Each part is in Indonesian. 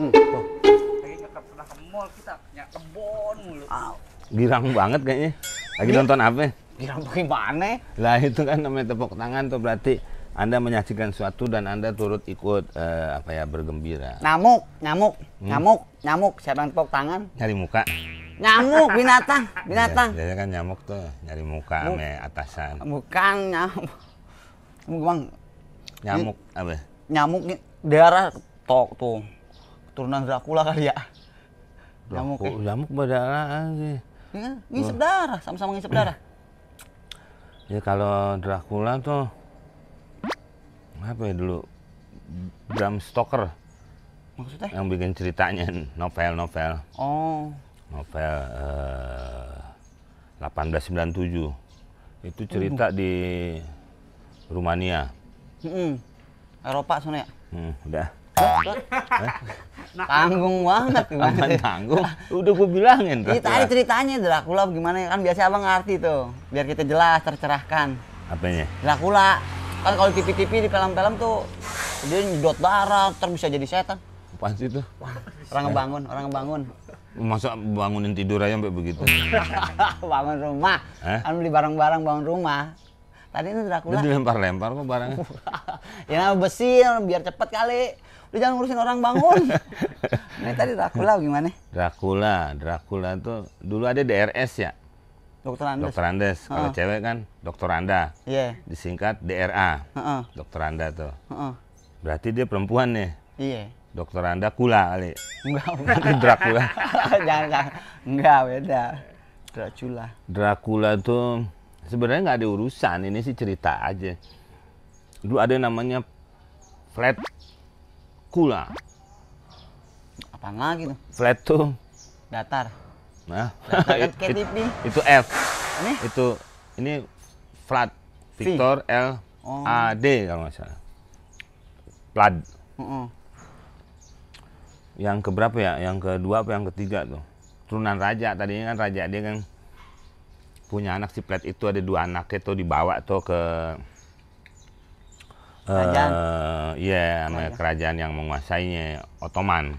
Tuh. Lagi nggak pernah ke mall, kita punya kebon mulu. Girang banget kayaknya. Lagi nonton apa? Girang bagaimana? Lah itu kan namanya tepuk tangan tuh, berarti Anda menyaksikan sesuatu dan Anda turut ikut bergembira. Nyamuk. Siapa yang tepuk tangan? Nyari muka. Nyamuk, binatang. Biasanya kan nyamuk tuh nyari muka sama atasan. Bukan nyamuk. Bang, Nyamuk apa? nyamuk nih daerah tuh. Keturunan Dracula kali ya. Nyamuk. Nyamuk berdarah sih. Ya, ngisep darah, sama-sama ngisep darah. Ya kalau Dracula tuh apa ya dulu, Bram Stoker Maksudnya? yang bikin ceritanya, novel Oh. 1897 itu cerita di Rumania. Eropa sana ya? Udah. Tanggung banget gimana? Aman tanggung. Udah gue bilangin. Ini tadi ceritanya Dracula gimana kan biasa abang ngerti tuh, biar kita jelas tercerahkan. Apanya? Dracula kan kalau di TV-TV di film-film tuh dia nyedot darah, ntar bisa jadi setan. Apaan sih itu? Orang ngebangun. Masa bangunin tidur aja sampai begitu? Bangun rumah. Kan beli barang-barang bangun rumah. Tadi itu Dracula. Dia dilempar-lempar kok barangnya. Ya besi biar cepet kali. Udah jangan ngurusin orang bangun. Ini tadi Dracula gimana? Dracula tuh dulu ada DRS ya. Dokter Andes. Dokter Andes. Kalau cewek kan Dokter Anda. Iya. Disingkat DRA. Dokter Anda tuh. Berarti dia perempuan nih. Iya. Dokter Anda Kula kali. Enggak. Dracula. Jangan. Enggak, beda. Dracula. Dracula tuh sebenarnya nggak ada urusan, ini sih cerita aja. Dulu ada namanya Flat Kula. Apaan lagi tuh? Flat tuh Datar. nah Kayak TV. itu F. Ini? Ini Flat. Victor L A D kalau nggak salah. Flat. Yang keberapa ya? Yang kedua apa yang ketiga tuh? Turunan raja, tadinya kan raja dia kan punya anak, si Flat itu ada 2 anaknya tuh dibawa tuh ke kerajaan. Sama kerajaan yang menguasainya, Ottoman.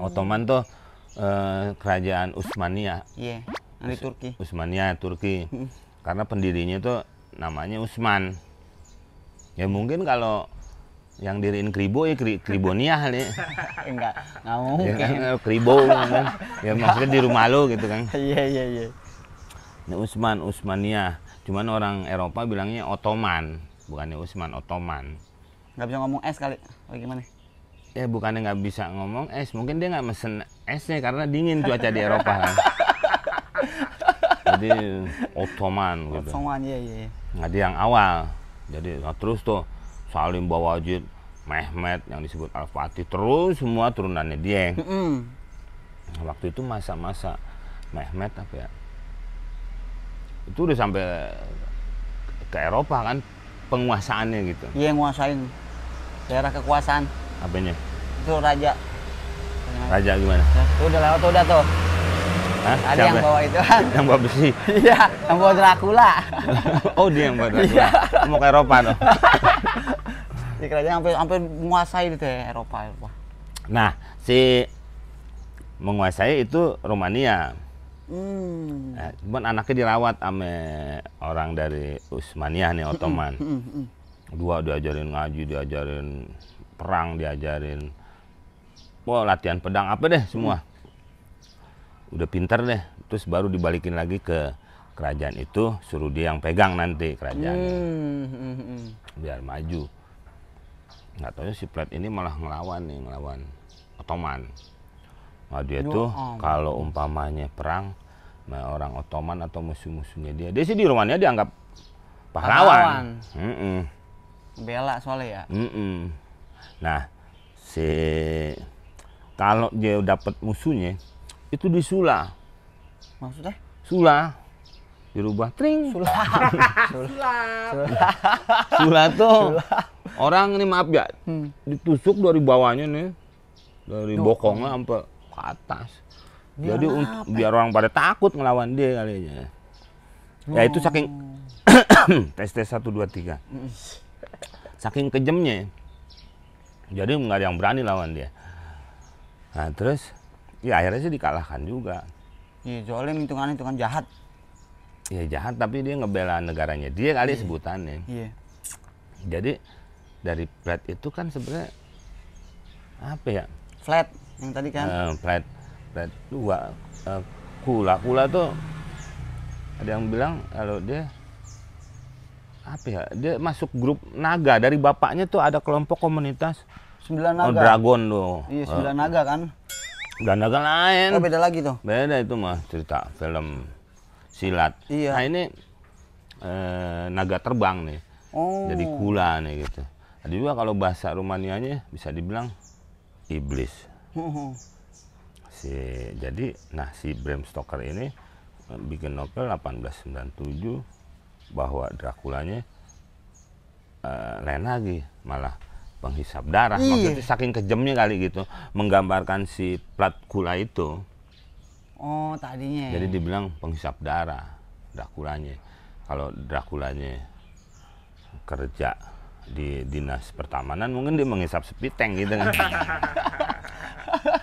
Ottoman tuh kerajaan Utsmaniyah. Iya, di Turki. Utsmaniyah, Turki. Karena pendirinya tuh namanya Utsman. Ya mungkin kalau yang diriin Kribo ya Kriboniah nih. Enggak mungkin. Ya kan, Kribo kan. Ya maksudnya di rumah lo gitu kan. Iya. Ini Utsmaniyah. Cuman orang Eropa bilangnya Ottoman, bukannya Utsman, Ottoman. Nggak bisa ngomong es kali, gimana? Ya bukannya nggak bisa ngomong es, mungkin dia nggak mesen esnya karena dingin cuaca di Eropa kan. Jadi Ottoman gitu. Ottoman, iya. Nah, dia yang awal. Jadi terus tuh Salim Bawajid, Mehmet yang disebut Al-Fatih, terus semua turunannya dia. Waktu itu masa-masa Mehmet apa ya? Itu udah sampai ke Eropa kan penguasaannya gitu. Iya, nguasain daerah kekuasaan. Apanya? Itu raja. Raja gimana? Ya, tuh udah lewat tuh. Hah? Ada Siapa? yang bawa itu kan. Yang bawa besi. Iya, yang bawa Dracula. Oh, dia yang bawa Dracula. Mau ke Eropa tuh. Di kerajaan sampai menguasai itu ya Eropa. Nah, si menguasai itu Romania. Nah, cuman anaknya dirawat sama orang dari Utsmaniyah nih, Ottoman. Dua diajarin ngaji, diajarin perang, diajarin latihan pedang apa deh semua. Udah pinter deh, terus baru dibalikin lagi ke kerajaan itu, suruh dia yang pegang nanti kerajaannya. Biar maju. Nggak tahu si Flat ini malah ngelawan Ottoman. Nah, dia tuh kalau umpamanya perang sama orang Ottoman atau musuh-musuhnya dia sih di Rumania dianggap pahlawan. Bela soalnya ya. Nah, kalau dia dapat musuhnya itu disula. Maksudnya? Sula. Dirubah tring. Sula tuh. Orang ini maaf ya, ditusuk dari bawahnya nih. Dari bokongnya sampai ke atas. Jadi biar orang pada takut ngelawan dia kali aja. Ya itu saking tes 1 2 3. Saking kejamnya. Jadi nggak ada yang berani lawan dia. Nah terus ya akhirnya sih dikalahkan juga. Iya, soalnya hitungan jahat. Ya jahat tapi dia ngebela negaranya dia kali sebutannya. Iya. Jadi dari Plat itu kan sebenarnya apa ya? Flat yang tadi kan. Plat 2. Kula tuh ada yang bilang kalau dia apa ya? Dia masuk grup naga dari bapaknya tuh ada kelompok komunitas 9 naga. Dragon tuh. Iya, 9 naga kan. Dan naga lain. Oh, beda lagi tuh. Beda itu mah cerita film silat. Iya. Nah ini naga terbang nih. Oh. Jadi kula nih gitu. Ada juga kalau bahasa Rumanianya bisa dibilang iblis. Jadi si Bram Stoker ini bikin novel 1897 bahwa Draculanya lain lagi, malah penghisap darah. Maksudnya saking kejamnya kali gitu, menggambarkan si Plat Kula itu. Oh, tadinya. Jadi dibilang penghisap darah Draculanya. Kalau Draculanya kerja di dinas pertamanan, mungkin dia menghisap sepiteng gitu kan.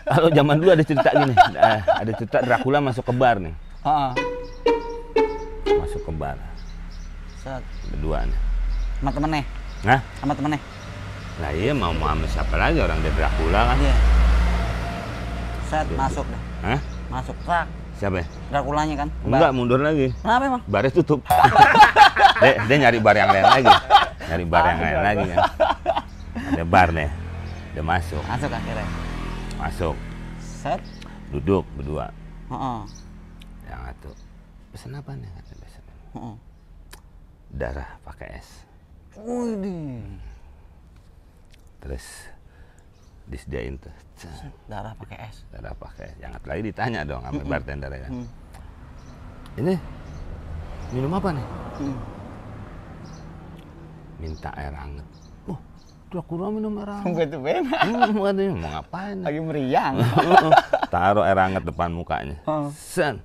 Kalau zaman dulu ada cerita gini, ada cerita Dracula masuk ke bar nih. Masuk ke bar. Set. Berdua nih. Sama temennya? Nah? Sama temennya? Nah iya mau sama siapa lagi, orang dia Dracula kan. Iya. Set, masuk deh. Hah? Masuk, trak. Siapa ya? Draculanya kan? Enggak, mundur lagi. Kenapa emang? Barnya tutup. dia nyari bar yang lain lagi. Nyari bar yang lain lagi kan. Ada bar nih. Dia masuk. Masuk akhirnya. Masuk. Set. Duduk berdua. Yang satu. Pesan apa nih? Kata pesan. Darah pakai es. Terus disediain tuh. Darah pakai es. Darah pakai es. Jangan lagi ditanya dong sama bartender ya. Ini minum apa nih? Minta air hangat. Dracula minum air hangat. Betul-betul. Katanya mau ngapain? Lagi meriang. Taruh air hangat depan mukanya. Sen.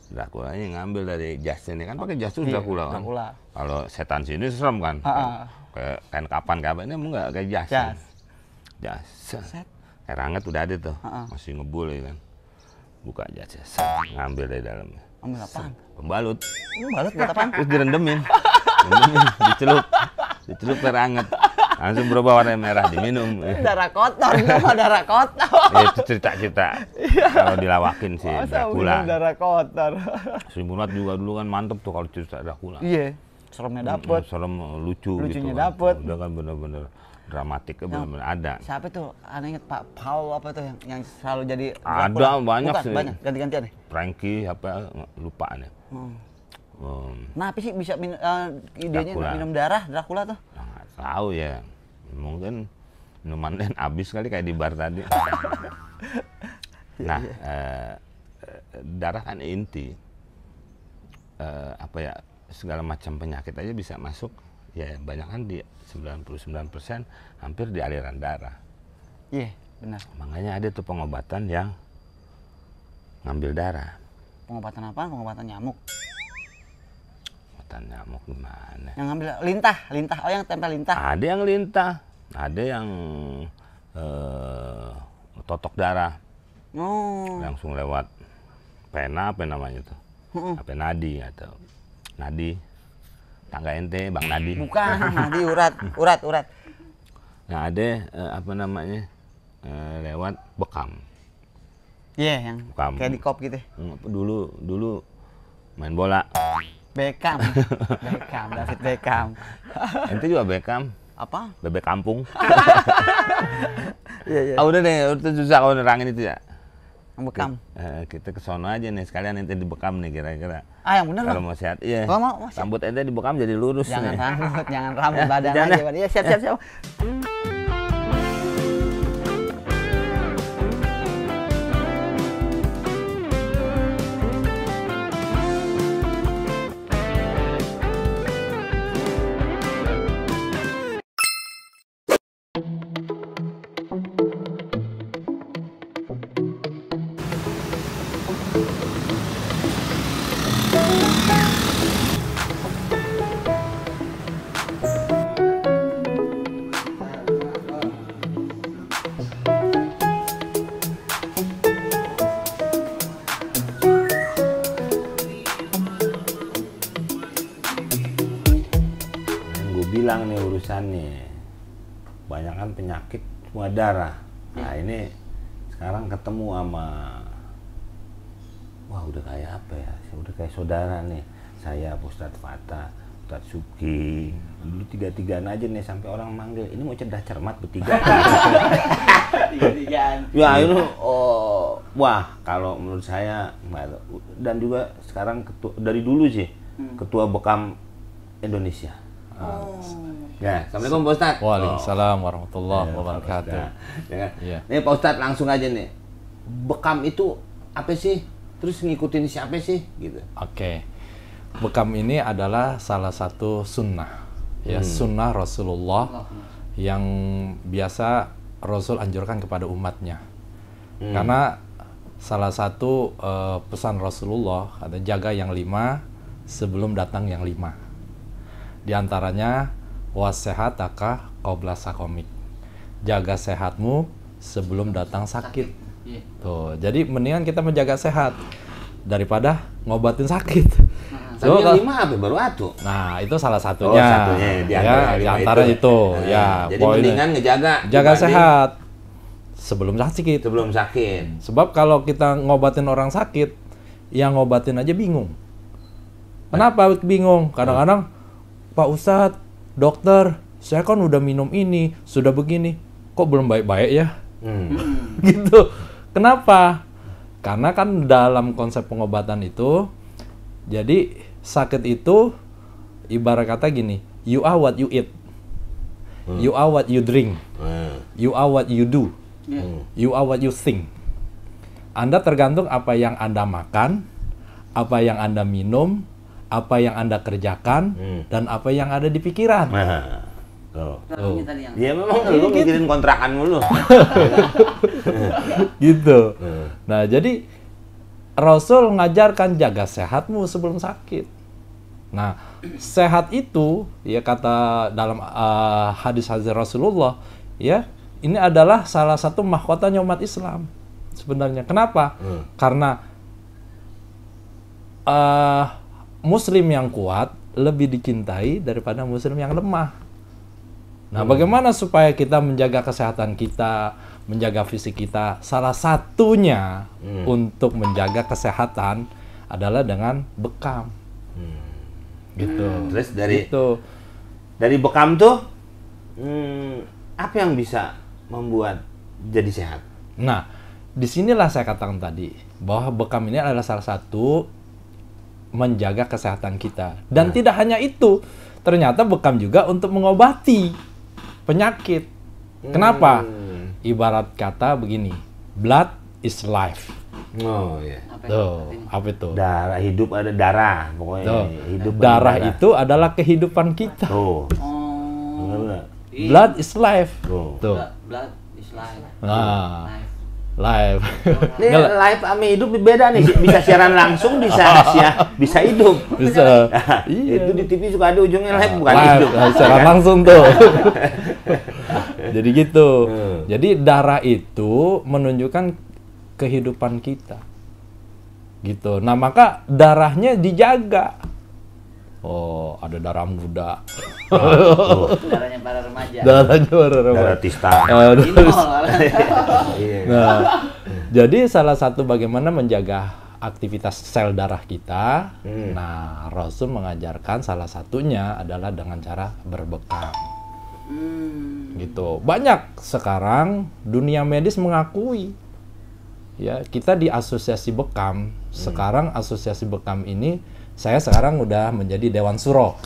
Draculanya ngambil dari jasnya ini kan, pakai jas tuh Dracula kan. Kalau setan sini serem kan. Kayak kain kapan ini emang nggak kayak jas. Jas. Air hangat udah ada tuh. Masih ngebul ya kan. Buka jasnya. Ngambil dari dalamnya. Ambil apaan? Pembalut. Pembalut buat apaan? Terus direndemin. Dicelup air hangat. Langsung berubah warna merah, diminum. Darah kotor, sama darah kotor. Ya, itu cerita-cerita kalau dilawakin sih Dracula. Darah kotor. Sri Mulat juga dulu kan mantep tuh kalau cerita Dracula. Iya, seremnya dapet. Serem, lucu lucunya gitu. Dapet. Udah kan bener-bener dramatiknya bener-bener ada. Siapa tuh? Aneh inget Pak Paul apa tuh yang selalu jadi Ada Dracula. banyak Bukan, sih. banyak, ganti-gantian nih. Frankie apa lupa nih. Nah, apa sih bisa idenya Dracula. minum darah Dracula tuh? Nggak tahu ya. Mungkin minuman lain habis kali kayak di bar tadi. Nah, darah kan inti. Apa ya, segala macam penyakit aja bisa masuk. Ya banyak kan di 99% hampir di aliran darah. Iya, benar. Makanya ada tuh pengobatan yang ngambil darah. Pengobatan apa? Pengobatan nyamuk. Pengobatan nyamuk gimana? Yang ngambil lintah. Oh yang tempel lintah. Ada yang lintah, ada yang totok darah. Langsung lewat pena apa namanya tuh? Apa nadi atau nadi? Tangga ente, Bang Nadi. Bukan, nadi urat. Nah ada apa namanya? Lewat bekam. Iya, yang Bekam. kayak di kop gitu. Dulu main bola. Beckham, David Beckham. Ente juga Beckham. Apa? Bebek kampung. Iya. Udah deh, udah susah kalau nerangin itu ya. Beckham. Kita ke sono aja nih, sekalian ente dibekam nih kira-kira. Yang bener Kalau Bang. mau sehat, iya. Mau. Rambut ente dibekam jadi lurus Jangan nih. rambut, badan jangan aja. Iya, siap. pemeriksaan nih, banyak kan penyakit semua darah. Nah ini sekarang ketemu sama, wah udah kayak apa ya, udah kayak saudara nih. Saya Ustadz Fatah, Ustadz Suki, dulu tiga-tigaan aja nih sampai orang manggil, ini mau cerdas cermat bertiga. Tiga-tigaan. Ya ini, wah kalau menurut saya, dan juga sekarang dari dulu sih, ketua Bekam Indonesia. Ya, assalamualaikum Pak Ustadz. Waalaikumsalam warahmatullahi wabarakatuh. Ya. Nih Pak Ustadz langsung aja nih, Bekam itu apa sih? Terus ngikutin siapa sih? Gitu. Oke. Bekam ini adalah salah satu sunnah, ya sunnah Rasulullah yang biasa Rasul anjurkan kepada umatnya. Karena salah satu pesan Rasulullah ada jaga yang 5 sebelum datang yang 5. Di antaranya wasehataka qabla sakomik. Jaga sehatmu sebelum datang sakit. Tuh, jadi mendingan kita menjaga sehat daripada ngobatin sakit. Tapi yang 5 apa baru atuh? Nah, itu salah satunya. Di antara itu. Ya, jadi mendingan jaga sehat sebelum sakit. Sebelum sakit. Sebab kalau kita ngobatin orang sakit, yang ngobatin aja bingung. Kenapa bingung? Kadang-kadang, Pak Ustadz, dokter, saya kan udah minum ini, sudah begini, kok belum baik-baik ya? Gitu. Kenapa? Karena kan dalam konsep pengobatan itu, jadi sakit itu ibarat kata gini, you are what you eat, you are what you drink, you are what you do, you are what you think. Anda tergantung apa yang Anda makan, apa yang Anda minum, apa yang Anda kerjakan, dan apa yang ada di pikiran. Ya memang lu mikirin kontrakan mulu. Gitu. Nah, jadi Rasul ngajarkan jaga sehatmu sebelum sakit. Nah, sehat itu ya kata dalam hadis-hadis Rasulullah, ya, ini adalah salah satu mahkotanya umat Islam sebenarnya. Kenapa? Karena Muslim yang kuat lebih dicintai daripada Muslim yang lemah. Nah, bagaimana supaya kita menjaga kesehatan kita, menjaga fisik kita? Salah satunya untuk menjaga kesehatan adalah dengan bekam. Gitu. Terus dari bekam tuh, apa yang bisa membuat jadi sehat? Nah, disinilah saya katakan tadi bahwa bekam ini adalah salah satu menjaga kesehatan kita. Dan tidak hanya itu, ternyata bekam juga untuk mengobati penyakit. Kenapa? Ibarat kata begini, blood is life. Oh iya. Apa itu? Darah, hidup ada darah, pokoknya. Hidup darah itu adalah kehidupan kita. Blood is life. Blood is life. Nah, live. Ini live sama hidup beda nih, bisa siaran langsung, bisa hidup. Bisa. Iya. Itu di TV suka ada ujungnya live bukan live, hidup. Siaran langsung tuh. Jadi gitu. Jadi darah itu menunjukkan kehidupan kita. Gitu. Nah, maka darahnya dijaga. Oh, ada darah muda. Darahnya para remaja. Darah tista. Nah, jadi salah satu bagaimana menjaga aktivitas sel darah kita. Nah, Rasul mengajarkan salah satunya adalah dengan cara berbekam. Gitu. Banyak sekarang dunia medis mengakui, ya, kita di asosiasi bekam. Sekarang asosiasi bekam ini, saya sekarang udah menjadi Dewan Suro.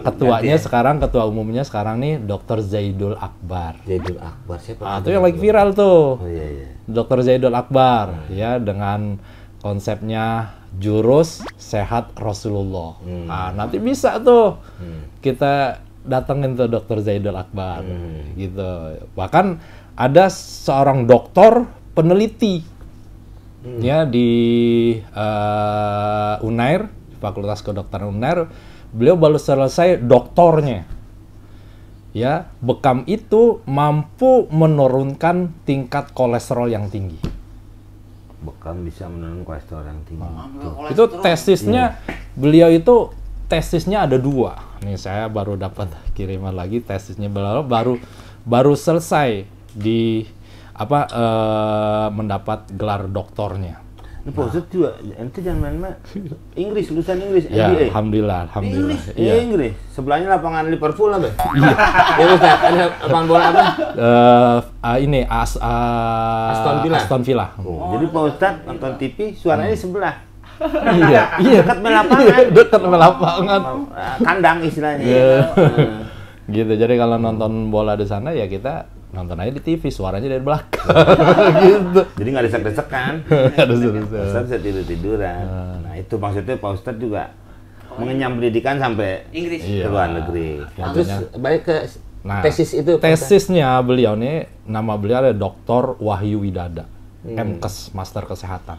Ketuanya sekarang, ketua umumnya sekarang nih Dr. Zaidul Akbar. Zaidul Akbar siapa? Itu yang lagi viral tuh. Oh iya. Dr. Zaidul Akbar, ya, dengan konsepnya jurus sehat Rasulullah. Nah, nanti bisa tuh kita datengin tuh Dr. Zaidul Akbar, gitu. Bahkan ada seorang dokter peneliti. Ya, di Unair, Fakultas Kedokteran Unair, beliau baru selesai doktornya. Ya, bekam itu mampu menurunkan tingkat kolesterol yang tinggi. Bekam bisa menurunkan kolesterol yang tinggi. Itu tesisnya, beliau itu tesisnya ada 2. nih saya baru dapat kiriman lagi tesisnya, baru selesai di mendapat gelar doktornya. Ini Pak Ustadz juga, ente jangan main-main. Inggris, lulusan Inggris, Ya, MBA. alhamdulillah. Iya, Inggris. Sebelahnya lapangan Liverpool apa? Iya. Ya Ustaz, ada lapangan bola apa? Ini Aston Villa. Oh, jadi Pak Ustadz nonton TV, suaranya di sebelah. Iya, Dekat lapangan. dekat sama lapangan. Kandang istilahnya. Gitu. Jadi kalau nonton bola di sana ya kita nonton aja di TV, suaranya dari belakang. Gitu. Jadi nggak desek-desekan. Ada suara. Ustadz bisa tidur-tiduran. Nah itu maksudnya Pak Ustadz juga mengenyam pendidikan sampai Inggris. ke luar negeri. Nah, Terus balik ke tesis itu. Tesisnya beliau nih, nama beliau adalah Dr. Wahyu Widada, MKes, Master Kesehatan.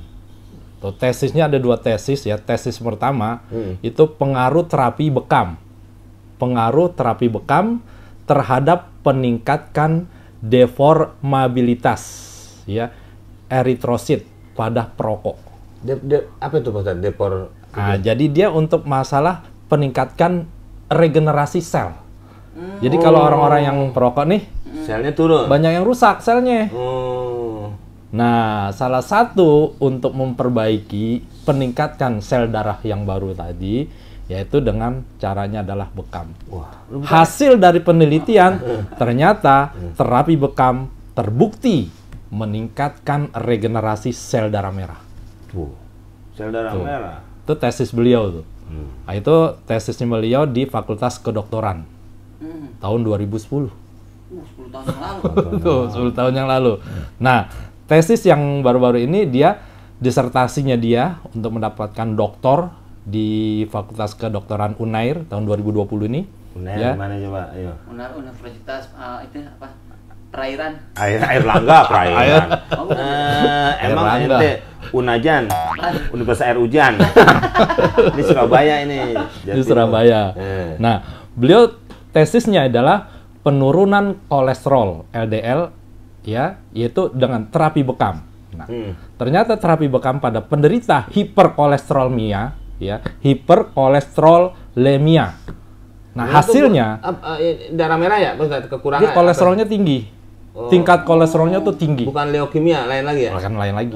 Tuh, tesisnya ada 2 tesis ya. Tesis pertama itu pengaruh terapi bekam. Pengaruh terapi bekam terhadap peningkatkan deformabilitas ya eritrosit pada perokok. Apa itu Pak Ustadz? Jadi dia untuk masalah peningkatkan regenerasi sel. Jadi kalau orang-orang yang perokok nih Selnya turun. banyak yang rusak selnya. Oh. Nah, salah satu untuk memperbaiki peningkatkan sel darah yang baru tadi yaitu dengan caranya adalah bekam. Wah. Hasil dari penelitian ternyata terapi bekam terbukti meningkatkan regenerasi sel darah merah. Tuh. Sel darah merah. Itu tesis beliau tuh. Nah, itu tesisnya beliau di Fakultas Kedokteran tahun 2010. 10 tahun yang lalu. Tuh, 10 tahun yang lalu. Nah, tesis yang baru-baru ini dia disertasinya dia untuk mendapatkan doktor di Fakultas Kedokteran Unair tahun 2020 ini. Unair ya. mana coba? Ayo. Universitas itu apa? Perairan. Air langga perairan. Emang Langga. ente Unajan, Universitas Air Hujan. Ini Surabaya ini. Di Surabaya. Nah, beliau tesisnya adalah penurunan kolesterol LDL ya, yaitu dengan terapi bekam. Nah, ternyata terapi bekam pada penderita hiperkolesterolmia ya, hiperkolesterolemia. Nah, hasilnya darah merah ya, kekurangan. dia kolesterolnya tinggi. Tingkat kolesterolnya tuh tinggi. Bukan leukemia, lain lagi ya? Bukan lain lagi.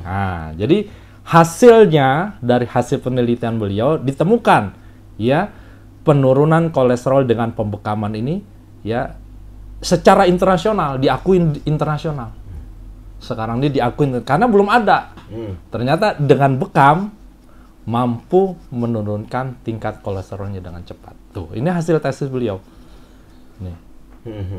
Nah, jadi hasilnya dari hasil penelitian beliau ditemukan ya penurunan kolesterol dengan pembekaman ini ya secara internasional, diakuin internasional. Sekarang ini diakuin karena belum ada. Ternyata dengan bekam mampu menurunkan tingkat kolesterolnya dengan cepat. Tuh, ini hasil tesis beliau. Nih.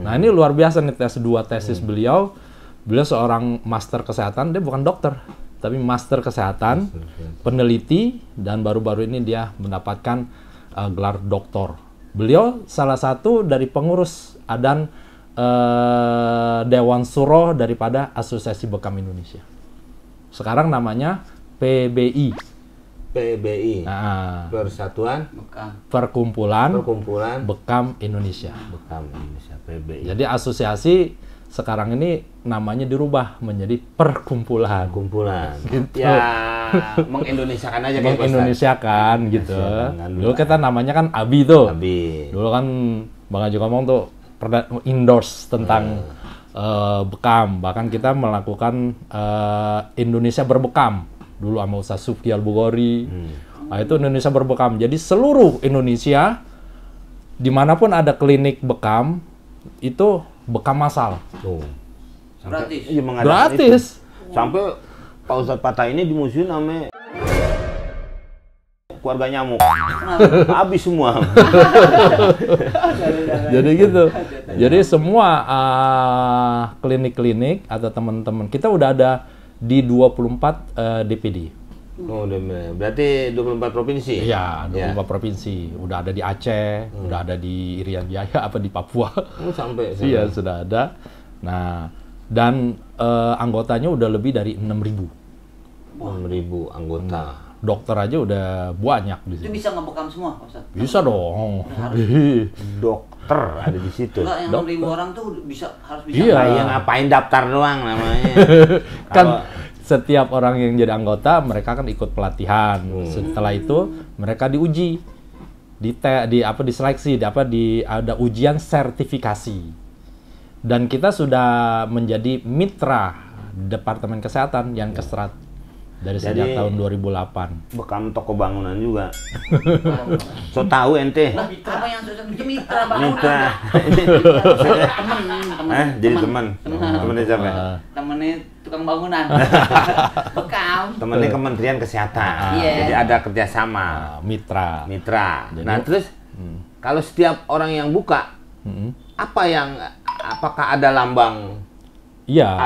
Nah, ini luar biasa nih dua tesis beliau. Beliau seorang master kesehatan, dia bukan dokter, tapi master kesehatan, peneliti, dan baru-baru ini dia mendapatkan gelar doktor. Beliau salah satu dari pengurus dan Dewan Suro daripada Asosiasi Bekam Indonesia. Sekarang namanya PBI. PBI. Nah, Persatuan Perkumpulan Bekam Indonesia. Bekam Indonesia, PBI. Jadi asosiasi sekarang ini namanya dirubah menjadi perkumpulan. Gitu. Ya, mengindonesiakan aja kayak Mengindonesiakan gitu. Indonesiakan Dulu kita namanya kan ABI tuh. ABI. Dulu kan Bang Haji ngomong tuh endorse tentang bekam. Bahkan kita melakukan Indonesia Berbekam. Dulu sama Ustaz Sufki Al-Bukhari. Nah, itu Indonesia Berbekam. Jadi seluruh Indonesia dimanapun ada klinik bekam itu bekam massal. Tuh. Gratis. Iya, mengadakan Gratis. itu. Sampai Pak Ustadz Patah ini dimusuhin sama keluarga nyamuk. Habis semua. Jadi gitu. Jadi semua klinik-klinik atau teman-teman kita udah ada di 24 DPD. Oh, berarti 24 provinsi? Iya, 24 provinsi. Udah ada di Aceh, udah ada di Irian Jaya, apa di Papua. Oh, sampai. Iya, sudah ada. Nah, dan anggotanya udah lebih dari 6.000. 6.000 anggota. Dokter aja udah banyak di Itu sini. bisa ngebekam semua, Pak Ustadz? Bisa dong. Dokter ada di situ. Enggak, yang 6.000 orang tuh harus bisa. Iya. Nah, yang ngapain daftar doang namanya. Kan setiap orang yang jadi anggota mereka kan ikut pelatihan. Setelah itu mereka diuji diseleksi, ada ujian sertifikasi. Dan kita sudah menjadi mitra Departemen Kesehatan yang Kesrat dari sejak tahun 2008. Bekam toko bangunan juga. So tahu ente. Apa yang susah bikin mitra bangunan? Mitra. Temen. Jadi teman. Temennya siapa? Temennya tukang bangunan. Bekam. Temennya Kementerian Kesehatan. Iya. Jadi ada kerjasama. Mitra. Mitra. Nah terus kalau setiap orang yang buka, apakah ada lambang? Iya,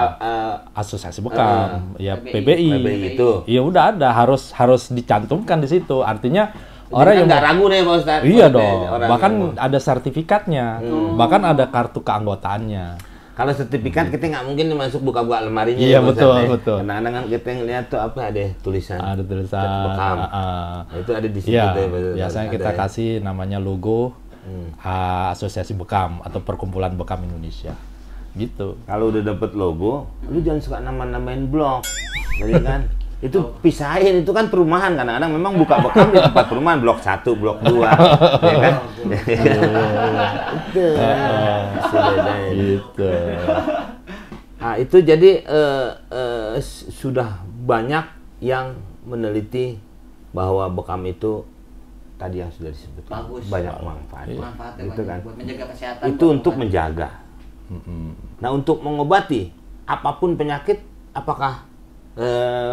asosiasi bekam, ya PBI. itu. Iya udah ada, harus dicantumkan di situ. Artinya Orang yang nggak ragu nih Pak Ustadz. Iya dong. Bahkan ada sertifikatnya, bahkan ada kartu keanggotaannya. Kalau sertifikat kita nggak mungkin masuk buka-buka lemarinya. Iya ya, betul ya. betul. Kadang-kadang kita ngeliat tuh apa ada tulisan. Ada tulisan. Bekam. Itu ada di situ. Iya. Deh, Biasanya kita kasih namanya logo Asosiasi Bekam atau Perkumpulan Bekam Indonesia. Gitu. Kalau udah dapet logo, lu jangan suka namain blok, jadi kan itu pisahin, itu kan perumahan. Kadang-kadang memang buka bekam di tempat perumahan, blok 1, blok 2, ya kan? Itu bisa bedain. Gitu. Nah itu jadi sudah banyak yang meneliti bahwa bekam itu tadi yang sudah disebutkan banyak manfaat, Manfaatnya gitu kan? buat menjaga kesehatan. Itu untuk menjaga. Nah untuk mengobati apapun penyakit, apakah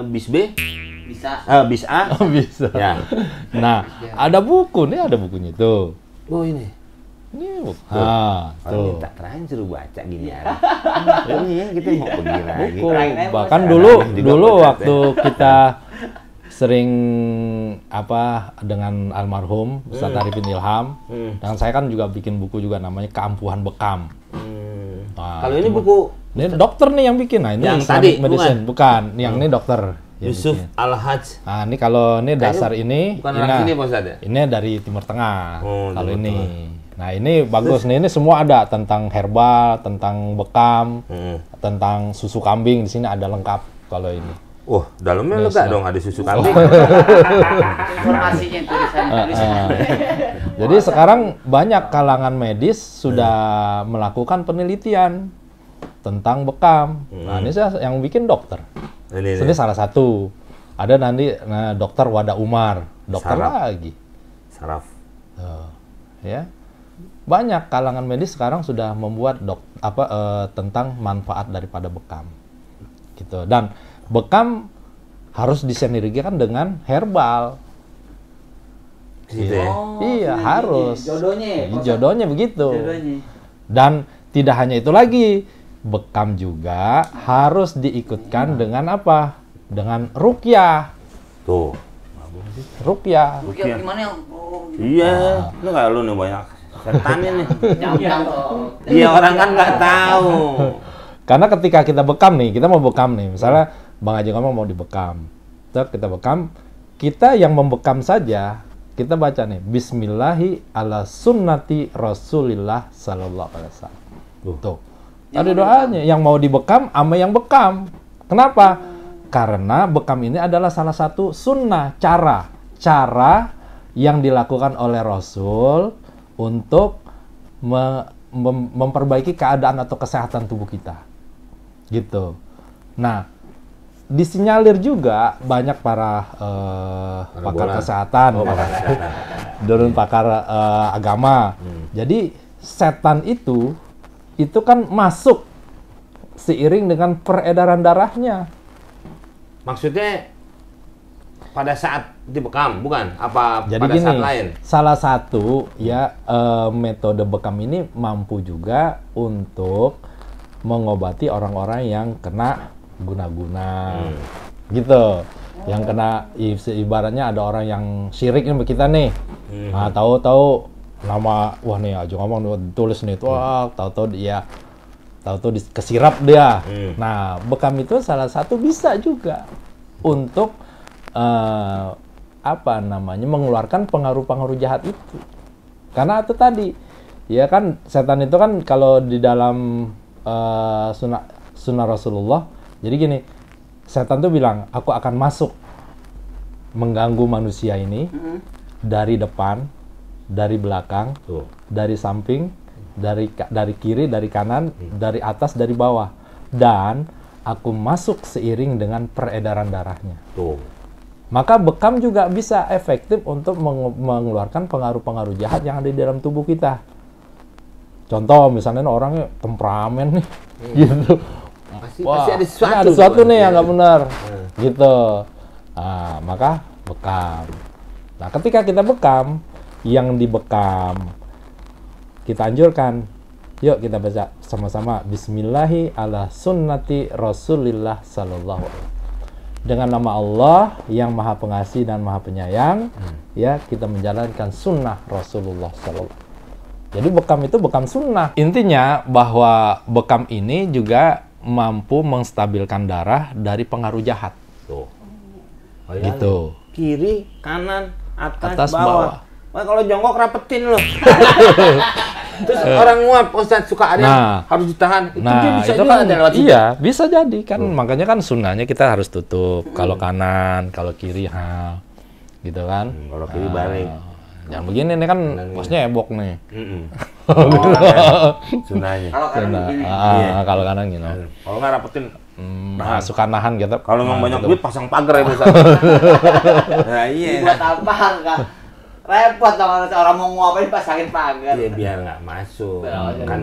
bis B? Bisa. Bis A? Bisa. Ya. Nah, ada buku nih, ada bukunya tuh. Oh ini. Ini buku. Orang Tuh. minta terakhir suruh baca gini ya. Ini ya kita mau pergi lagi. Buku. Terakhir aja, Bahkan Bos. dulu Juga baca, waktu kita sering dengan almarhum Ustadz Arifin Ilham, dan saya kan juga bikin buku juga namanya Keampuhan Bekam. Nah, Kalau ini buku ini dokter nih yang bikin. Nah, ini Yang Islamic tadi, Medicine, bukan. Yang ini dokter. yang Yusuf bikin. Al-Hajj. Nah, ini kalau ini dasar ini bukan orang sini Pak Ustadz ya? Ini dari Timur Tengah. Oh, Kalau Timur ini. Nah, ini bagus nih. Ini semua ada tentang herbal, tentang bekam, tentang susu kambing. Di sini ada lengkap kalau ini. Oh, dalamnya lega dong, ada susu kambing. Informasinya tulisan. Jadi sekarang banyak kalangan medis sudah melakukan penelitian tentang bekam. Nah, ini saya yang bikin dokter. Ini salah satu. Ada nanti dokter Wada Umar, dokter Saraf. lagi. Saraf. Ya. Banyak kalangan medis sekarang sudah membuat tentang manfaat daripada bekam. Gitu. Dan bekam harus disinergikan dengan herbal. Gitu ya? Iya, harus. Jodohnya. Jodohnya begitu. Jodohnya. Dan tidak hanya itu lagi, bekam juga harus diikutkan dengan apa? Dengan ruqyah. Tuh. Ruqyah. Ruqyah gimana yang? Iya, lu kayak lu nih banyak setan ini. Jangan. Iya, orang kan nggak tahu. Karena ketika kita bekam nih, kita mau bekam nih, misalnya Bang Haji ngomong mau dibekam. Terus kita bekam, kita yang membekam saja, kita baca nih, Bismillahi ala sunnati Rasulillah sallallahu alaihi wasallam. Tuh. Ada doanya, yang mau dibekam sama yang bekam. Kenapa? Karena bekam ini adalah salah satu sunnah, cara yang dilakukan oleh Rasul untuk memperbaiki keadaan atau kesehatan tubuh kita. Gitu. Nah, disinyalir juga banyak para pakar kesehatan, pakar agama. Jadi setan itu kan masuk seiring dengan peredaran darahnya. Maksudnya pada saat dibekam, bukan? Apa Jadi pada gini, saat lain? salah satu metode bekam ini mampu juga untuk mengobati orang-orang yang kena guna-guna, gitu. Yang kena ibaratnya ada orang yang syirik sama kita nih. Nah, tahu-tahu nama wah nih aja ngomong tulis nih tahu-tahu dia kesirap dia. Nah, bekam itu salah satu bisa juga untuk mengeluarkan pengaruh-pengaruh jahat itu. Karena itu tadi, ya kan setan itu kan kalau di dalam sunnah Rasulullah, jadi gini, setan tuh bilang, aku akan masuk mengganggu manusia ini dari depan, dari belakang, dari samping, dari kiri, dari kanan, dari atas, dari bawah. Dan aku masuk seiring dengan peredaran darahnya. Maka bekam juga bisa efektif untuk mengeluarkan pengaruh-pengaruh jahat yang ada di dalam tubuh kita. Contoh, misalnya orangnya temperamen nih, gitu. Pasti ada sesuatu, ada sesuatu nih yang nggak benar, gitu. Nah, maka bekam. Nah, ketika kita bekam, yang dibekam, kita anjurkan, yuk kita baca sama-sama Bismillahi ala sunnati Rasulillah sallallahu alaihi wasallam. Dengan nama Allah yang Maha Pengasih dan Maha Penyayang, ya kita menjalankan sunnah Rasulullah sallallahu alaihi wasallam. Jadi bekam itu bekam sunnah. Intinya bahwa bekam ini juga mampu menstabilkan darah dari pengaruh jahat. Gitu. Kiri, kanan, atas bawah. Wah, kalau jongkok rapetin loh. Terus orang nguap, Ustaz, suka ada harus ditahan. Itu dia bisa itu juga kan, ada lewat situ. iya, bisa jadi kan. Makanya kan sunnahnya kita harus tutup. Kalau kanan, kalau kiri, gitu kan. Kalau kiri balik. Jangan begini nih kan, bosnya ebok nih. Sunnahnya. Kalau kanan begini. Kalau kanan gitu. Kalau nggak rapetin, Suka nahan gitu. kalau memang banyak duit pasang pagar ya Ustaz. Nah, iya. Buat apa enggak? Repot dong orang mau ngapain pasangin pagar. Iya, biar nggak masuk. Kan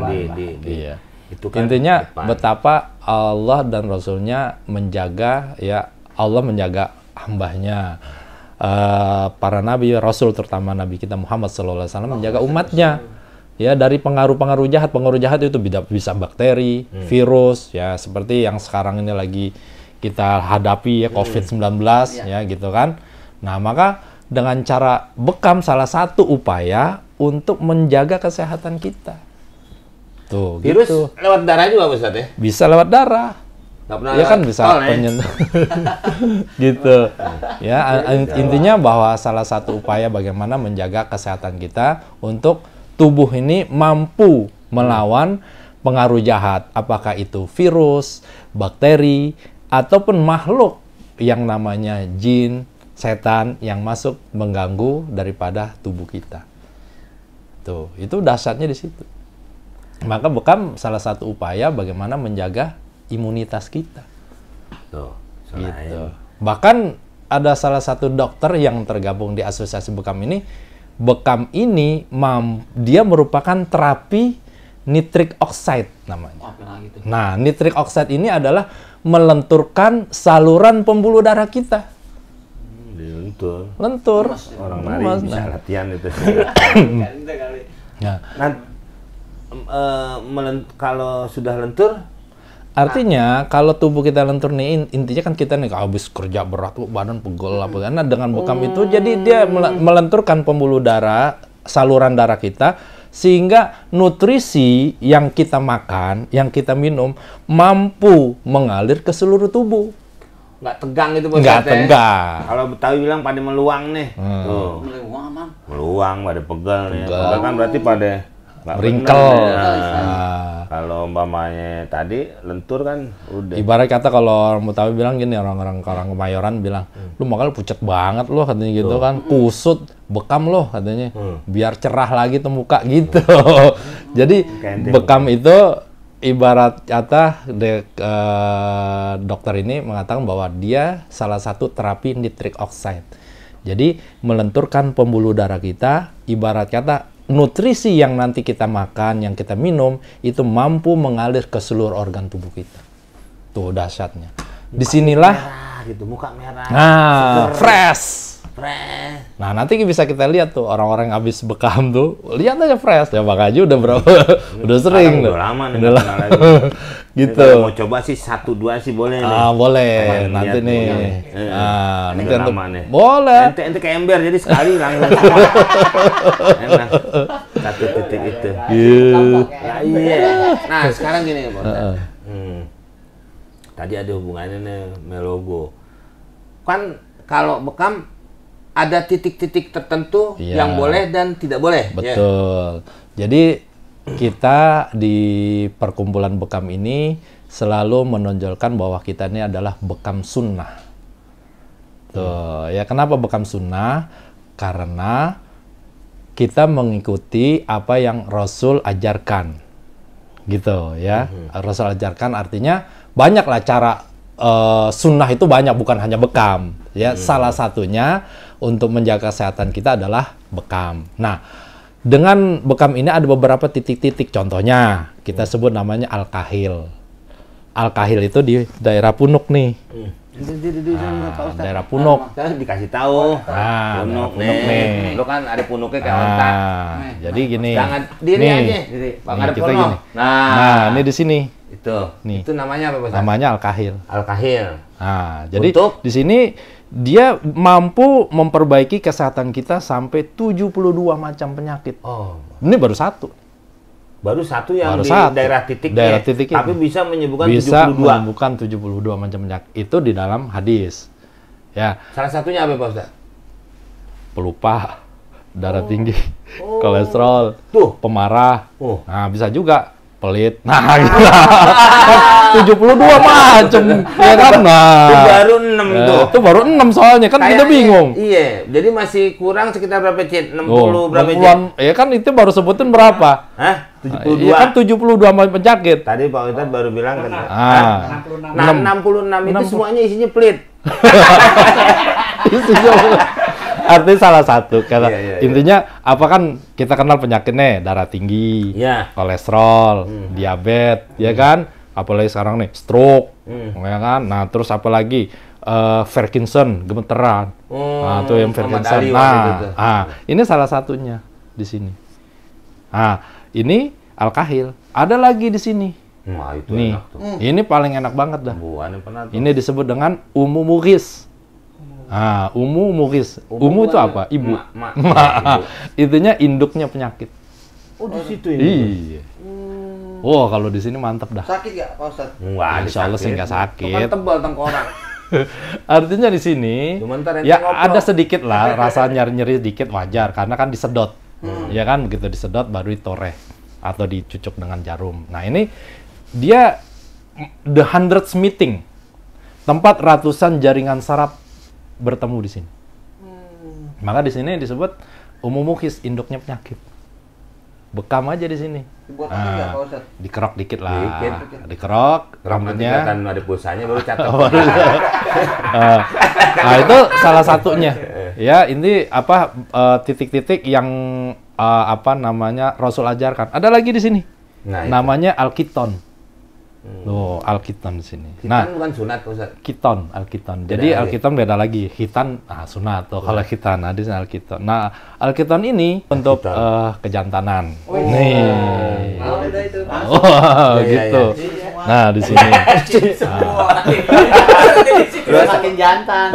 Iya. itu kan Intinya depan. betapa Allah dan Rasulnya menjaga, ya Allah menjaga hambanya. Para nabi, Rasul terutama Nabi kita Muhammad SAW menjaga umatnya. Ya, dari pengaruh-pengaruh jahat. Pengaruh jahat itu bisa bakteri, virus, ya seperti yang sekarang ini lagi kita hadapi ya, COVID-19, ya gitu kan. Nah, maka dengan cara bekam salah satu upaya untuk menjaga kesehatan kita. Tuh, Virus gitu. lewat darah juga Ustaz ya? Bisa lewat darah. Nggak pernah Ya kan lewat bisa tol, ya? penyentuh. Gitu. Ya, intinya bahwa salah satu upaya bagaimana menjaga kesehatan kita untuk tubuh ini mampu melawan pengaruh jahat, apakah itu virus, bakteri, ataupun makhluk yang namanya jin, setan yang masuk mengganggu daripada tubuh kita. Tuh, itu dahsyatnya di situ. Maka bekam salah satu upaya bagaimana menjaga imunitas kita. Tuh, Gitu. Bahkan ada salah satu dokter yang tergabung di asosiasi bekam ini. Bekam ini dia merupakan terapi nitric oxide namanya. Nah, nitric oxide ini adalah melenturkan saluran pembuluh darah kita. Lentur. Orang mari bisa latihan itu. Kalau sudah lentur, artinya kalau tubuh kita lentur nih, intinya kan kita nih habis kerja berat, badan pegel apa kan. Nah, dengan bekam itu jadi dia melenturkan pembuluh darah, saluran darah kita, sehingga nutrisi yang kita makan, yang kita minum mampu mengalir ke seluruh tubuh. nggak tegang gitu Bos. Nggak tegang. Kalau Betawi bilang pada meluang nih. Tuh. Meluang aman. Meluang, pada pegel nih. Pegel kan berarti pada nggak Wrinkle. bener, ya. Kalau umpamanya tadi lentur kan udah. Ibarat kata kalau orang Betawi bilang gini, orang Kemayoran bilang, lu makanya pucet banget loh katanya gitu kan, kusut, bekam loh katanya, biar cerah lagi tuh muka gitu. Jadi bekam itu ibarat kata dokter ini mengatakan bahwa dia salah satu terapi nitric oxide. Jadi melenturkan pembuluh darah kita, ibarat kata nutrisi yang nanti kita makan, yang kita minum, itu mampu mengalir ke seluruh organ tubuh kita. Tuh dahsyatnya. Disinilah, Merah gitu, muka merah. nah, fresh. Fresh. Nah, nanti bisa kita lihat tuh orang-orang yang habis bekam tuh, lihat aja fresh. Ya makanya udah berapa, udah sering. Udah lama nih. Udah nggak lama. kenal lagi. Gitu. Kalau mau coba sih 1-2 sih boleh nih. Boleh. Teman Nanti lihat nih. boleh. Nanti udah untuk lama nih. boleh. Ente kayak ember jadi sekali langsung. Enak. Satu titik itu. Ya, iya. Nah, sekarang gini Bos. Tadi ada hubungannya nih melogo. Kan kalau bekam ada titik-titik tertentu Iya. yang boleh dan tidak boleh. Ya. Betul. Jadi kita di perkumpulan bekam ini selalu menonjolkan bahwa kita ini adalah bekam sunnah. Tuh, ya kenapa bekam sunnah? Karena kita mengikuti apa yang Rasul ajarkan, gitu ya. Rasul ajarkan artinya banyaklah cara sunnah itu banyak, bukan hanya bekam. Ya, salah satunya untuk menjaga kesehatan kita adalah bekam. Nah, dengan bekam ini ada beberapa titik-titik. Contohnya kita sebut namanya al-kahil. Al-kahil itu di daerah punuk nih. Daerah punuk. Kita dikasih tahu. Punuk nih. Lu kan ada punuknya kayak otak. Jadi gini. Jangan diri nih, aja. Bang Ada kita porno. gini. Nah, Nah, ini di sini. itu namanya apa, Bos? Namanya al-kahil. Al-kahil. Nah, jadi Untuk? di sini dia mampu memperbaiki kesehatan kita sampai 72 macam penyakit. Oh, Ini baru satu. baru satu yang Baru di satu. daerah titiknya. Daerah titik ini. Tapi bisa menyembuhkan Bisa 72. menyembuhkan 72 macam penyakit. Itu di dalam hadis. Ya, Salah satunya apa, Pak Ustaz? pelupa, darah tinggi, kolesterol, Tuh. pemarah. Oh. Nah, bisa juga pelit. Nah, gitu. 72 macam. Ya kan? Nah. Itu baru 6 itu. Itu baru 6 soalnya kan kita Kayaknya, bingung. Iya, jadi masih kurang sekitar berapa, Cid? 60 Oh, berapa, Cid? 60-an. Ya kan itu baru sebutin berapa? Hah? 72. Iya kan 72 penyakit. Tadi Pak Ustadz baru bilang kan. Ah. 66 itu semuanya isinya pelit. Artinya salah satu. Karena Iya, iya, iya. intinya apa kan kita kenal penyakitnya darah tinggi, Iya. kolesterol, diabetes, ya kan? Apalagi sekarang nih stroke, ya kan? Nah terus apalagi Parkinson, gemeteran. Nah itu yang Muhammad Parkinson. Ali waktu itu tuh. Ini salah satunya di sini. Nah ini al-kahil. Ada lagi di sini. Wah, itu Nih, enak tuh. ini paling enak banget dah. Buan yang pernah tuh. Ini disebut dengan umu mughis. Umu mughis. Umu itu apa? Ibu. Mak. Itunya induknya penyakit. Oh, di situ ini. Iya. Wah, kalau di sini mantap dah. Sakit nggak, Pak Ustadz? Enggak, ada Insya Allah sih nggak Itu kan sakit. tebal tengkorak. Artinya di sini Cuman ntar ente ya ngobrol. ada sedikit lah rasa nyeri-nyeri sedikit wajar karena kan disedot. Ya kan begitu disedot baru ditoreh atau dicucuk dengan jarum. Nah, ini dia the hundreds meeting. Tempat ratusan jaringan saraf bertemu di sini. Maka di sini disebut umum mughis, induknya penyakit. Bekam aja di sini. Dibuat apa nggak, Pak Ustadz? Dikerok dikit lah. Dikit. Dikerok Nanti rambutnya. akan ada pulsanya baru catat. Nah, itu salah satunya. Ya, ini apa titik-titik yang apa namanya Rasul ajarkan. Ada lagi di sini. Nah, itu. Namanya al-kiton. Loh, al-kiton di sini. Nah, Nah, bukan sunat, Ustaz. kiton, al-kiton. Beda Jadi lagi. al-kiton beda lagi. Khitan, sunat tuh. Kalau khitan, di sini al-kiton. Nah, al-kiton ini untuk kejantanan. Nih. Oh, udah itu. Oh, Iya, gitu. iya, Nah, di sini. Udah makin jantan.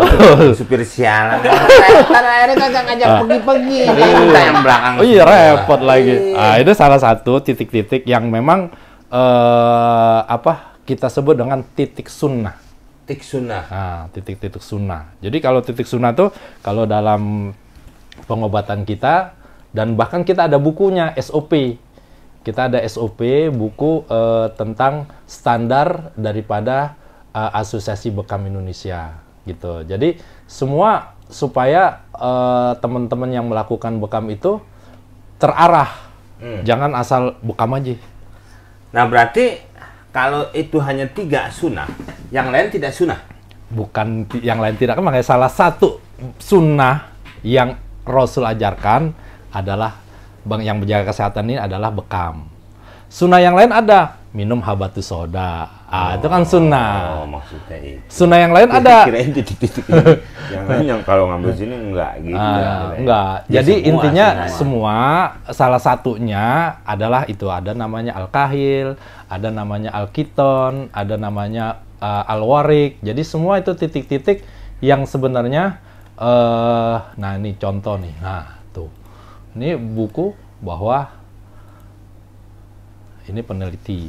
Supir sialan. Ntar akhirnya kagak ngajak pergi-pergi. Kita yang belakang. Oh iya, repot lagi. Nah, itu salah satu titik-titik yang memang apa kita sebut dengan titik sunnah. Tik sunnah. Nah, titik-titik sunnah. Jadi kalau titik sunnah tuh kalau dalam pengobatan kita dan bahkan kita ada bukunya SOP. Kita ada SOP buku tentang standar daripada Asosiasi Bekam Indonesia gitu. Jadi semua supaya teman-teman yang melakukan bekam itu terarah. Jangan asal bekam aja. Nah, berarti kalau itu hanya 3 sunnah, yang lain tidak sunnah. Bukan yang lain tidak, makanya salah satu sunnah yang Rasul ajarkan adalah yang menjaga kesehatan ini adalah bekam. Sunnah yang lain ada minum habatus soda, itu kan sunnah. Oh, maksudnya itu. Sunnah yang lain ada. Kirain titik-titik ini. Yang lain yang kalau ngambil sini enggak gitu. Enggak. Ya, Jadi semua intinya sunnah. semua salah satunya adalah itu ada namanya al-kahil, ada namanya al-kiton, ada namanya al-warik. Jadi semua itu titik-titik yang sebenarnya nah ini contoh nih. Nah, tuh. Ini buku bahwa ini peneliti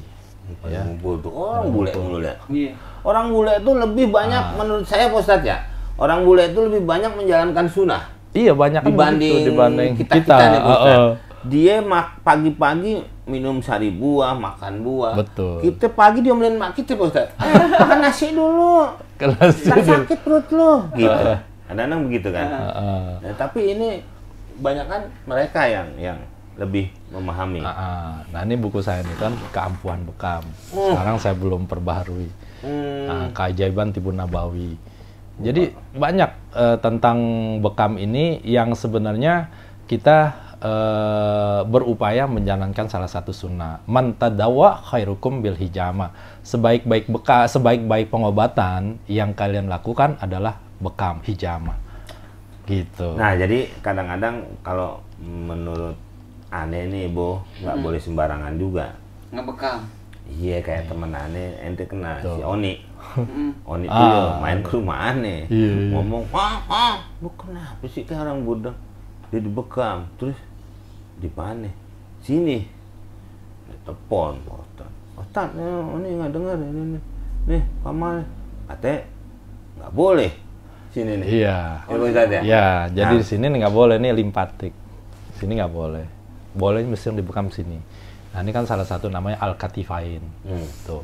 ya. Ngumpul tuh orang bule mulu ya. Iya. Orang bule itu lebih banyak menurut saya Pak Ustadz ya. Orang bule itu lebih banyak menjalankan sunnah Iya, banyak kan begitu dibanding kita nih Pak Ustadz. Dia pagi-pagi minum sari buah, makan buah. Betul. Kita pagi dia beliin mak kita Pak Ustadz. Makan nasi dulu. Kelas Ntar sakit perut lo. Gitu. Kadang-kadang begitu kan. Heeh. Nah, tapi ini banyak kan mereka yang lebih memahami. Nah ini buku saya ini kan Keampuhan Bekam. Sekarang saya belum perbaharui. Keajaiban Tibu Nabawi. Jadi banyak tentang Bekam ini yang sebenarnya kita berupaya menjalankan salah satu sunnah. Man tadawa khairukum bil hijama. Sebaik-baik pengobatan yang kalian lakukan adalah bekam, hijama. Gitu. Nah, jadi kadang-kadang kalau menurut Ane nih, Bo, nggak boleh sembarangan juga. Ngebekam. Iya, kayak temen Ane, ente kena si Oni. Oni tuh main ke rumah Ane. Ngomong, lu kenapa sih kayak orang budak? Dia dibekam, terus dipaneh sini telepon Ustaz, ini nggak dengar ini nih kamar katanya nggak boleh sini nih. Iya. Ya, jadi di sini nggak boleh nih limpatik, sini nggak boleh. Boleh mesti dibekam sini. Nah ini kan salah satu namanya al-katifain. Tuh,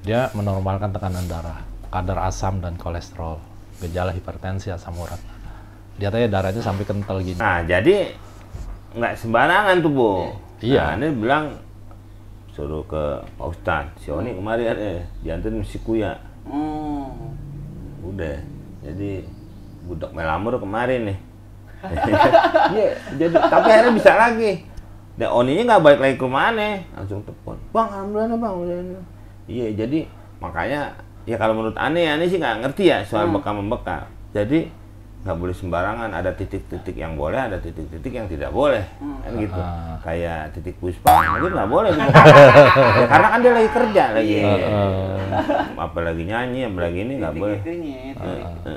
dia menormalkan tekanan darah, kadar asam dan kolesterol, gejala hipertensi, asam urat. Dia tanya darahnya sampai kental gini. Nah jadi nggak sembarangan tuh, Bo. Iya. Nah, ini bilang suruh ke Pak Ustadz, si Oni kemarin dianterin si Kuya. Udah, jadi budak melamur kemarin nih. Iya, jadi tapi akhirnya bisa lagi. Dan Oninya nggak balik lagi ke rumah Ane, langsung telepon. Bang, alhamdulillah bang, udah. Iya, jadi makanya ya kalau menurut Ane sih nggak ngerti ya soal bekam membekam. Jadi nggak boleh sembarangan, ada titik-titik yang boleh, ada titik-titik yang tidak boleh, kan gitu. Kayak titik Puspa, mungkin nggak boleh gitu. Karena kan dia lagi kerja lagi, apalagi nyanyi, apalagi ini nggak boleh.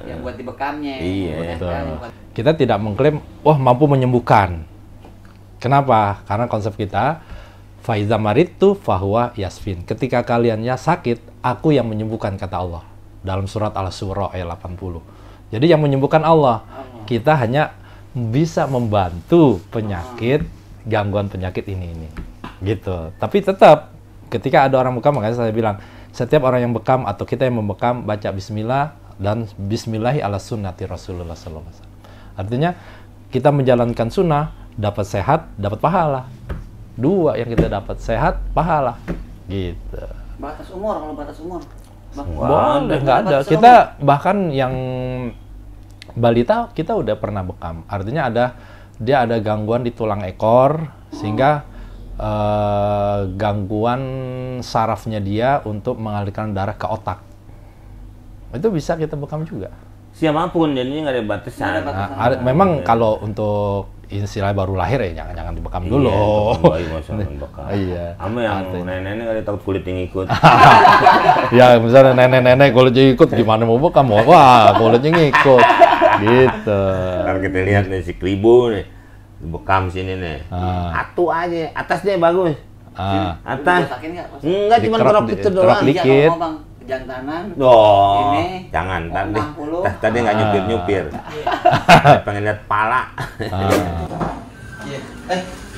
Yang buat dibekamnya. Iya. Kita tidak mengklaim, wah mampu menyembuhkan. Kenapa? Karena konsep kita, faiza maritu fahuwa yasfin. Ketika kaliannya sakit, aku yang menyembuhkan, kata Allah dalam surat Al-Surah ayat 80. Jadi yang menyembuhkan Allah. Kita hanya bisa membantu penyakit, gangguan penyakit ini. Gitu. Tapi tetap ketika ada orang bekam, makanya saya bilang, setiap orang yang bekam atau kita yang membekam, baca bismillah dan bismillahi ala sunnati Rasulullah sallallahu alaihi wasallam. Artinya kita menjalankan sunnah, dapat sehat, dapat pahala. Dua yang kita dapat, sehat, pahala. Gitu. Batas umur, kalau batas umur. Boleh, nggak ada. Kita bahkan yang balita kita udah pernah bekam. Artinya dia ada gangguan di tulang ekor sehingga gangguan sarafnya dia untuk mengalirkan darah ke otak. Itu bisa kita bekam juga. Siapapun, jadinya nggak ada batasan. Memang kalau untuk istilah baru lahir ya jangan dibekam dulu. Iya. Kamu yang nenek-nenek kali takut kulitnya ngikut. Ya misalnya nenek-nenek kulitnya ikut, gimana mau bekam? Wah kulitnya ngikut. Gitu. Kalau kita lihat nih si Kribo nih, bekam sini nih. Atu aja, atasnya bagus. Atas. Enggak, cuma kerok gitu doang. Dikit. Jantanan. Ini jangan tadi nggak nyupir. Pengen lihat pala.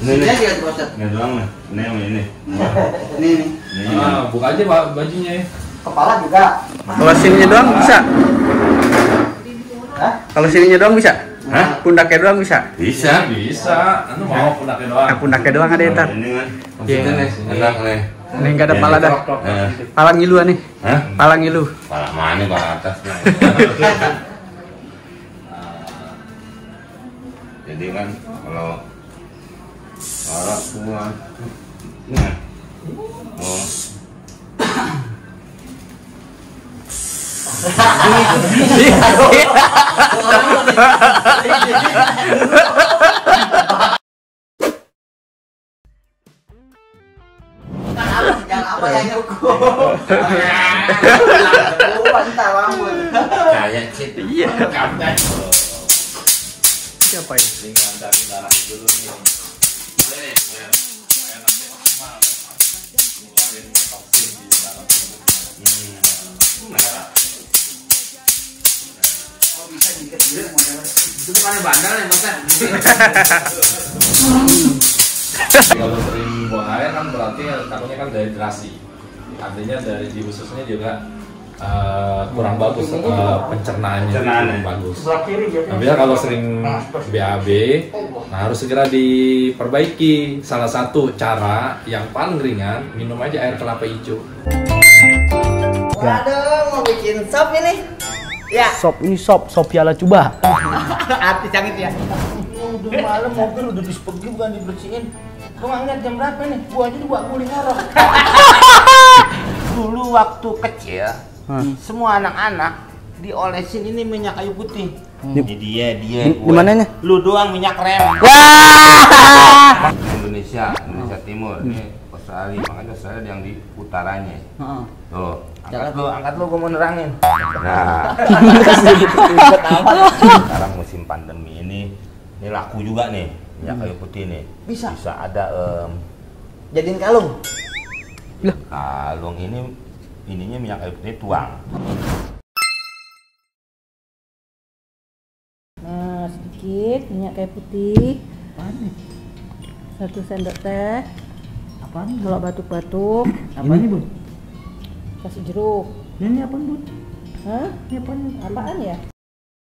Ini aja kan proses. Nggak doang nih. Ini. Buka aja bajunya. Kepala juga. Kalau sininya doang bisa. Kalau sininya doang bisa. Pundaknya doang bisa. Bisa. Anu mau pundaknya doang. Pundaknya doang ada entar. Ini kan. Maksudnya nih, enak nih. Ini enggak ada pala dah. Pala ngilu nih. Pala ngilu. Pala mana, pala atas. Jadi kan kalau semua Yang apa yang nyukur? Pantai rambut. kayak cip. Iya. Kapan? Siapa ini? Dengan dari darah dulu nih. Boleh. Kayak nanti optimal. Ngeluarin toksin di dalam tubuh. Merah. Oh bisa dikit-dikit model. Itu bukannya bandel ya, Mas? Kalau sering buang air kan berarti takutnya kan dehidrasi. Artinya dari di ususnya juga kurang bagus pencernaannya kurang bagus. Tapi ya kalau sering BAB Nah, harus segera diperbaiki. Salah satu cara yang paling ringan, minum aja air kelapa hijau. Waduh, mau bikin sop ini? Ya. Sop ini sop piala coba. Artis yang itu ya. Udah malam mobil udah dispegi bukan dibersihin. Lu nggak ngeliat jam berapa nih? Gua aja dibawa guling orang. Dulu waktu kecil, semua anak-anak diolesin ini minyak kayu putih. Ini dia Di mananya? Lu doang minyak rem. Wah. Indonesia Timur, ini Australia, makanya Australia yang di utaranya. Tuh, angkat lu, gua mau nerangin. Nah, sekarang musim pandemi ini laku juga nih minyak kayu putih nih. Bisa ada Jadiin kalung. kalung ininya minyak kayu putih tuang. Nah, sedikit minyak kayu putih. Apaan nih? 1 sendok teh. Apaan nih? Kalau batuk-batuk, Apaan nih, Bun? kasih jeruk. Ini apaan, Bun? Hah? Ini apaan? Apaan ya?